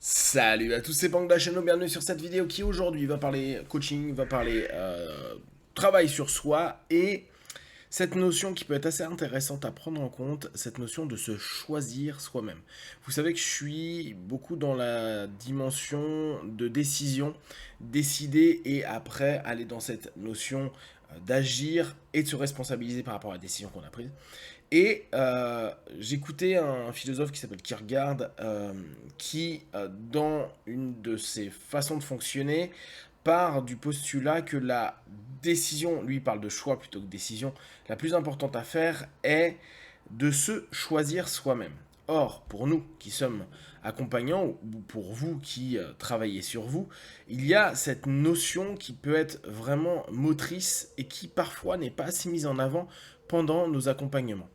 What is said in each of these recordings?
Salut à tous, c'est Pang de la chaîne, bienvenue sur cette vidéo qui aujourd'hui va parler coaching, va parler travail sur soi et cette notion qui peut être assez intéressante à prendre en compte, cette notion de se choisir soi-même. Vous savez que je suis beaucoup dans la dimension de décision, décider et après aller dans cette notion d'agir et de se responsabiliser par rapport à la décision qu'on a prise. Et j'écoutais un philosophe qui s'appelle Kierkegaard, qui, dans une de ses façons de fonctionner, part du postulat que la décision, lui il parle de choix plutôt que décision, la plus importante à faire est de se choisir soi-même. Or, pour nous qui sommes accompagnants, ou pour vous qui travaillez sur vous, il y a cette notion qui peut être vraiment motrice et qui parfois n'est pas assez mise en avant pendant nos accompagnements.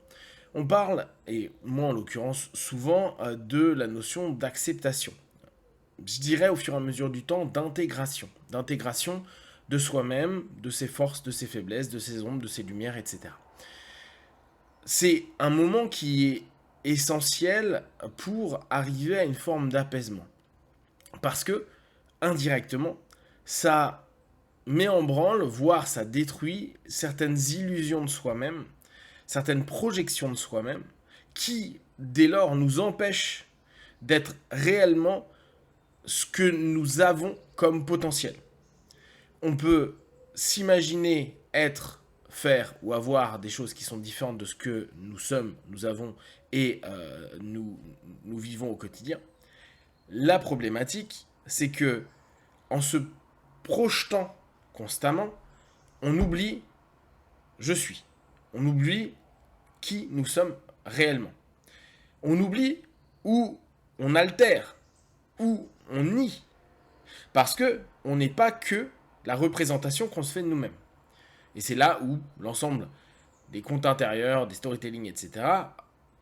On parle, et moi en l'occurrence souvent, de la notion d'acceptation. Je dirais au fur et à mesure du temps d'intégration. D'intégration de soi-même, de ses forces, de ses faiblesses, de ses ombres, de ses lumières, etc. C'est un moment qui est essentiel pour arriver à une forme d'apaisement. Parce que, indirectement, ça met en branle, voire ça détruit certaines illusions de soi-même, certaines projections de soi-même, qui, dès lors, nous empêchent d'être réellement ce que nous avons comme potentiel. On peut s'imaginer être, faire ou avoir des choses qui sont différentes de ce que nous sommes, nous avons et nous vivons au quotidien. La problématique, c'est que en se projetant constamment, on oublie je suis. On oublie qui nous sommes réellement. On oublie où on altère, où on nie. Parce que on n'est pas que la représentation qu'on se fait de nous-mêmes. Et c'est là où l'ensemble des comptes intérieurs, des storytelling, etc.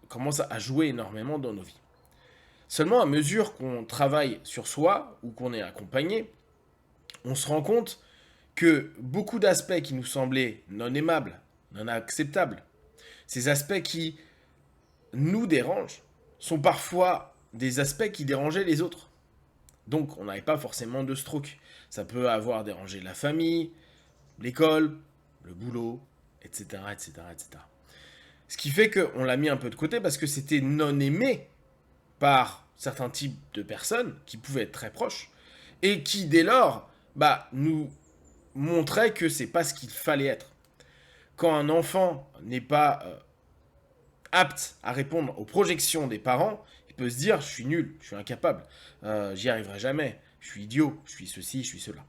commence à jouer énormément dans nos vies. Seulement à mesure qu'on travaille sur soi ou qu'on est accompagné, on se rend compte que beaucoup d'aspects qui nous semblaient non aimables, non acceptables, ces aspects qui nous dérangent, sont parfois des aspects qui dérangeaient les autres. Donc on n'avait pas forcément de stroke. Ça peut avoir dérangé la famille, l'école, le boulot, etc., etc., etc. Ce qui fait qu'on l'a mis un peu de côté parce que c'était non aimé par certains types de personnes qui pouvaient être très proches et qui, dès lors, nous montraient que c'est pas ce qu'il fallait être. Quand un enfant n'est pas apte à répondre aux projections des parents, il peut se dire je suis nul, je suis incapable, j'y arriverai jamais, je suis idiot, je suis ceci, je suis cela.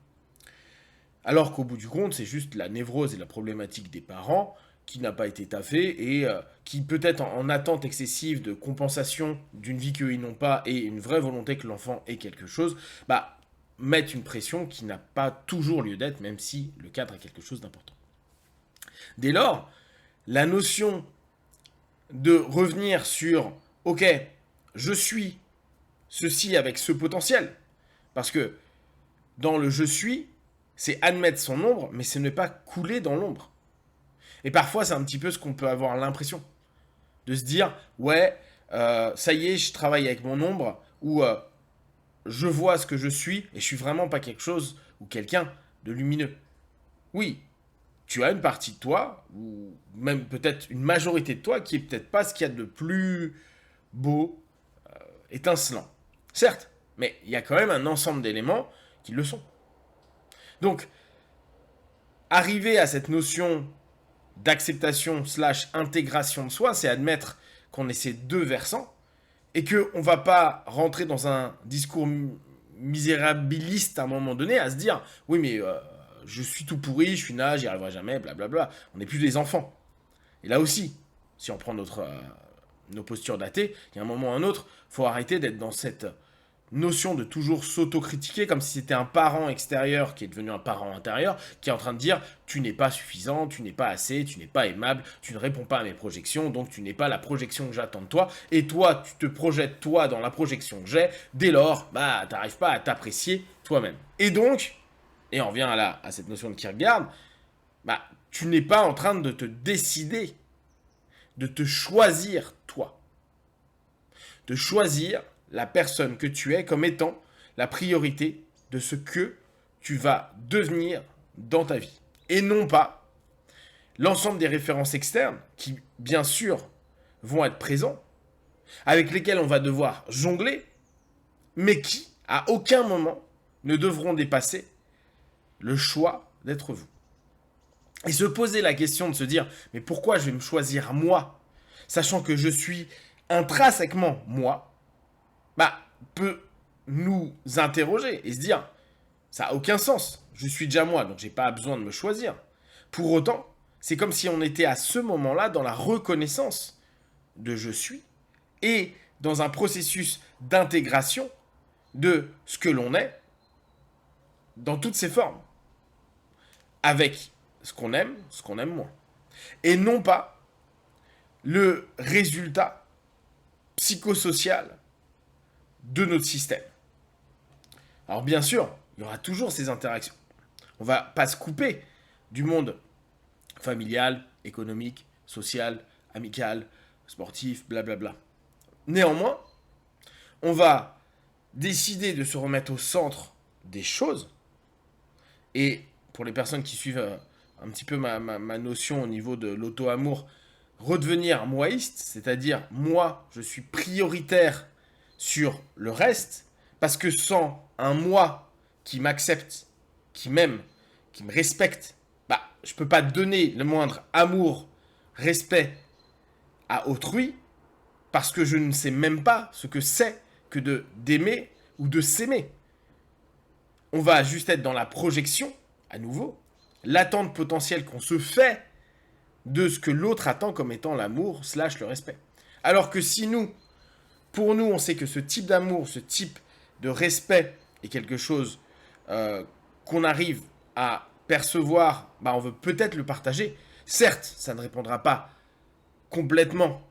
Alors qu'au bout du compte, c'est juste la névrose et la problématique des parents qui n'a pas été taffée et qui peut-être en attente excessive de compensation d'une vie qu'ils n'ont pas et une vraie volonté que l'enfant ait quelque chose, mettent une pression qui n'a pas toujours lieu d'être, même si le cadre est quelque chose d'important. Dès lors, la notion de revenir sur ok, je suis ceci avec ce potentiel. Parce que dans le je suis, c'est admettre son ombre, mais ce n'est pas couler dans l'ombre. Et parfois, c'est un petit peu ce qu'on peut avoir l'impression. De se dire, ouais, ça y est, je travaille avec mon ombre, ou je vois ce que je suis, et je suis vraiment pas quelque chose ou quelqu'un de lumineux. Oui, tu as une partie de toi, ou même peut-être une majorité de toi, qui est peut-être pas ce qu'il y a de plus beau, étincelant. Certes, mais il y a quand même un ensemble d'éléments qui le sont. Donc, arriver à cette notion d'acceptation / intégration de soi, c'est admettre qu'on est ces deux versants et qu'on ne va pas rentrer dans un discours misérabiliste à un moment donné à se dire oui mais je suis tout pourri, je suis naze, j'y arriverai jamais, blablabla. On n'est plus des enfants. Et là aussi, si on prend nos postures d'athée, il y a un moment ou un autre, il faut arrêter d'être dans cette notion de toujours s'autocritiquer comme si c'était un parent extérieur qui est devenu un parent intérieur qui est en train de dire tu n'es pas suffisant, tu n'es pas assez, tu n'es pas aimable, tu ne réponds pas à mes projections, donc tu n'es pas la projection que j'attends de toi, et toi tu te projettes toi dans la projection que j'ai, dès lors t'arrives pas à t'apprécier toi-même. Et donc, et on revient à cette notion de Kierkegaard, tu n'es pas en train de te décider, de te choisir toi. De choisir la personne que tu es comme étant la priorité de ce que tu vas devenir dans ta vie. Et non pas l'ensemble des références externes qui, bien sûr, vont être présents, avec lesquels on va devoir jongler, mais qui, à aucun moment, ne devront dépasser le choix d'être vous. Et se poser la question de se dire, mais pourquoi je vais me choisir moi, sachant que je suis intrinsèquement moi, peut nous interroger et se dire, ça n'a aucun sens, je suis déjà moi, donc j'ai pas besoin de me choisir. Pour autant, c'est comme si on était à ce moment-là dans la reconnaissance de je suis et dans un processus d'intégration de ce que l'on est dans toutes ses formes, avec ce qu'on aime moins, et non pas le résultat psychosocial de notre système. Alors bien sûr, il y aura toujours ces interactions. On ne va pas se couper du monde familial, économique, social, amical, sportif, blablabla. Néanmoins, on va décider de se remettre au centre des choses. Et pour les personnes qui suivent un petit peu ma notion au niveau de l'auto-amour, redevenir moïste, c'est-à-dire moi, je suis prioritaire sur le reste, parce que sans un moi qui m'accepte, qui m'aime, qui me respecte, je ne peux pas donner le moindre amour, respect à autrui, parce que je ne sais même pas ce que c'est que d'aimer ou de s'aimer. On va juste être dans la projection, à nouveau, l'attente potentielle qu'on se fait de ce que l'autre attend comme étant l'amour / le respect. Alors que si nous, pour nous, on sait que ce type d'amour, ce type de respect est quelque chose qu'on arrive à percevoir, on veut peut-être le partager. Certes, ça ne répondra pas complètement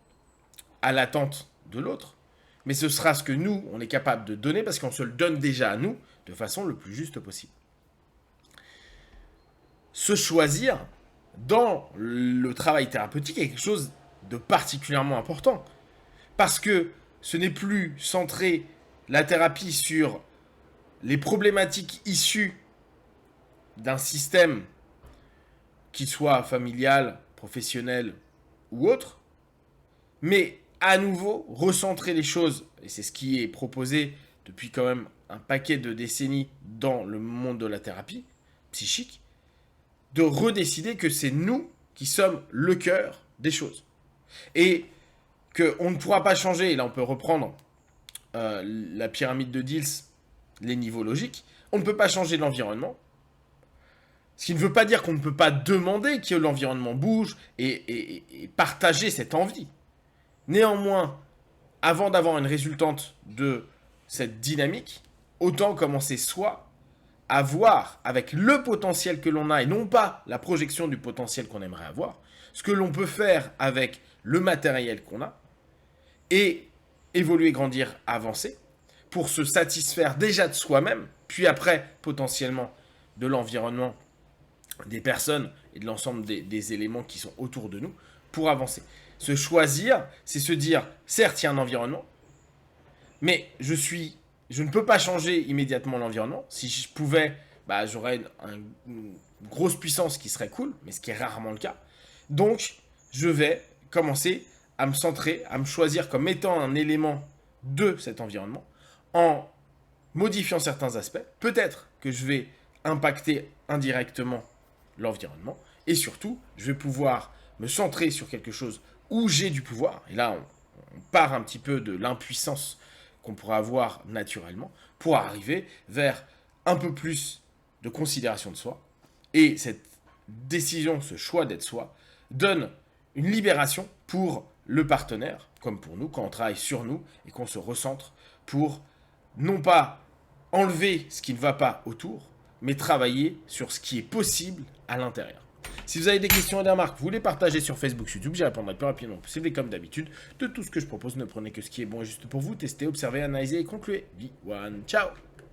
à l'attente de l'autre, mais ce sera ce que nous, on est capable de donner parce qu'on se le donne déjà à nous de façon le plus juste possible. Se choisir dans le travail thérapeutique est quelque chose de particulièrement important parce que ce n'est plus centrer la thérapie sur les problématiques issues d'un système qui soit familial, professionnel ou autre, mais à nouveau recentrer les choses, et c'est ce qui est proposé depuis quand même un paquet de décennies dans le monde de la thérapie psychique, de redécider que c'est nous qui sommes le cœur des choses. Et qu'on ne pourra pas changer, et là on peut reprendre la pyramide de Diels, les niveaux logiques, on ne peut pas changer l'environnement, ce qui ne veut pas dire qu'on ne peut pas demander que l'environnement bouge et partager cette envie. Néanmoins, avant d'avoir une résultante de cette dynamique, autant commencer soit à voir avec le potentiel que l'on a et non pas la projection du potentiel qu'on aimerait avoir, ce que l'on peut faire avec le matériel qu'on a et évoluer, grandir, avancer pour se satisfaire déjà de soi-même, puis après potentiellement de l'environnement, des personnes et de l'ensemble des éléments qui sont autour de nous pour avancer. Se choisir, c'est se dire, certes, il y a un environnement, mais je ne peux pas changer immédiatement l'environnement. Si je pouvais, j'aurais une grosse puissance qui serait cool, mais ce qui est rarement le cas. Donc, je vais commencer à me centrer, à me choisir comme étant un élément de cet environnement en modifiant certains aspects. Peut-être que je vais impacter indirectement l'environnement et surtout, je vais pouvoir me centrer sur quelque chose où j'ai du pouvoir. Et là, on part un petit peu de l'impuissance qu'on pourrait avoir naturellement pour arriver vers un peu plus de considération de soi. Et cette décision, ce choix d'être soi, donne une libération pour le partenaire, comme pour nous, quand on travaille sur nous et qu'on se recentre pour non pas enlever ce qui ne va pas autour, mais travailler sur ce qui est possible à l'intérieur. Si vous avez des questions et des remarques, vous les partagez sur Facebook, YouTube, j'y répondrai le plus rapidement possible. Et comme d'habitude, de tout ce que je propose, ne prenez que ce qui est bon et juste pour vous. Testez, observez, analysez et concluez. Be one, ciao!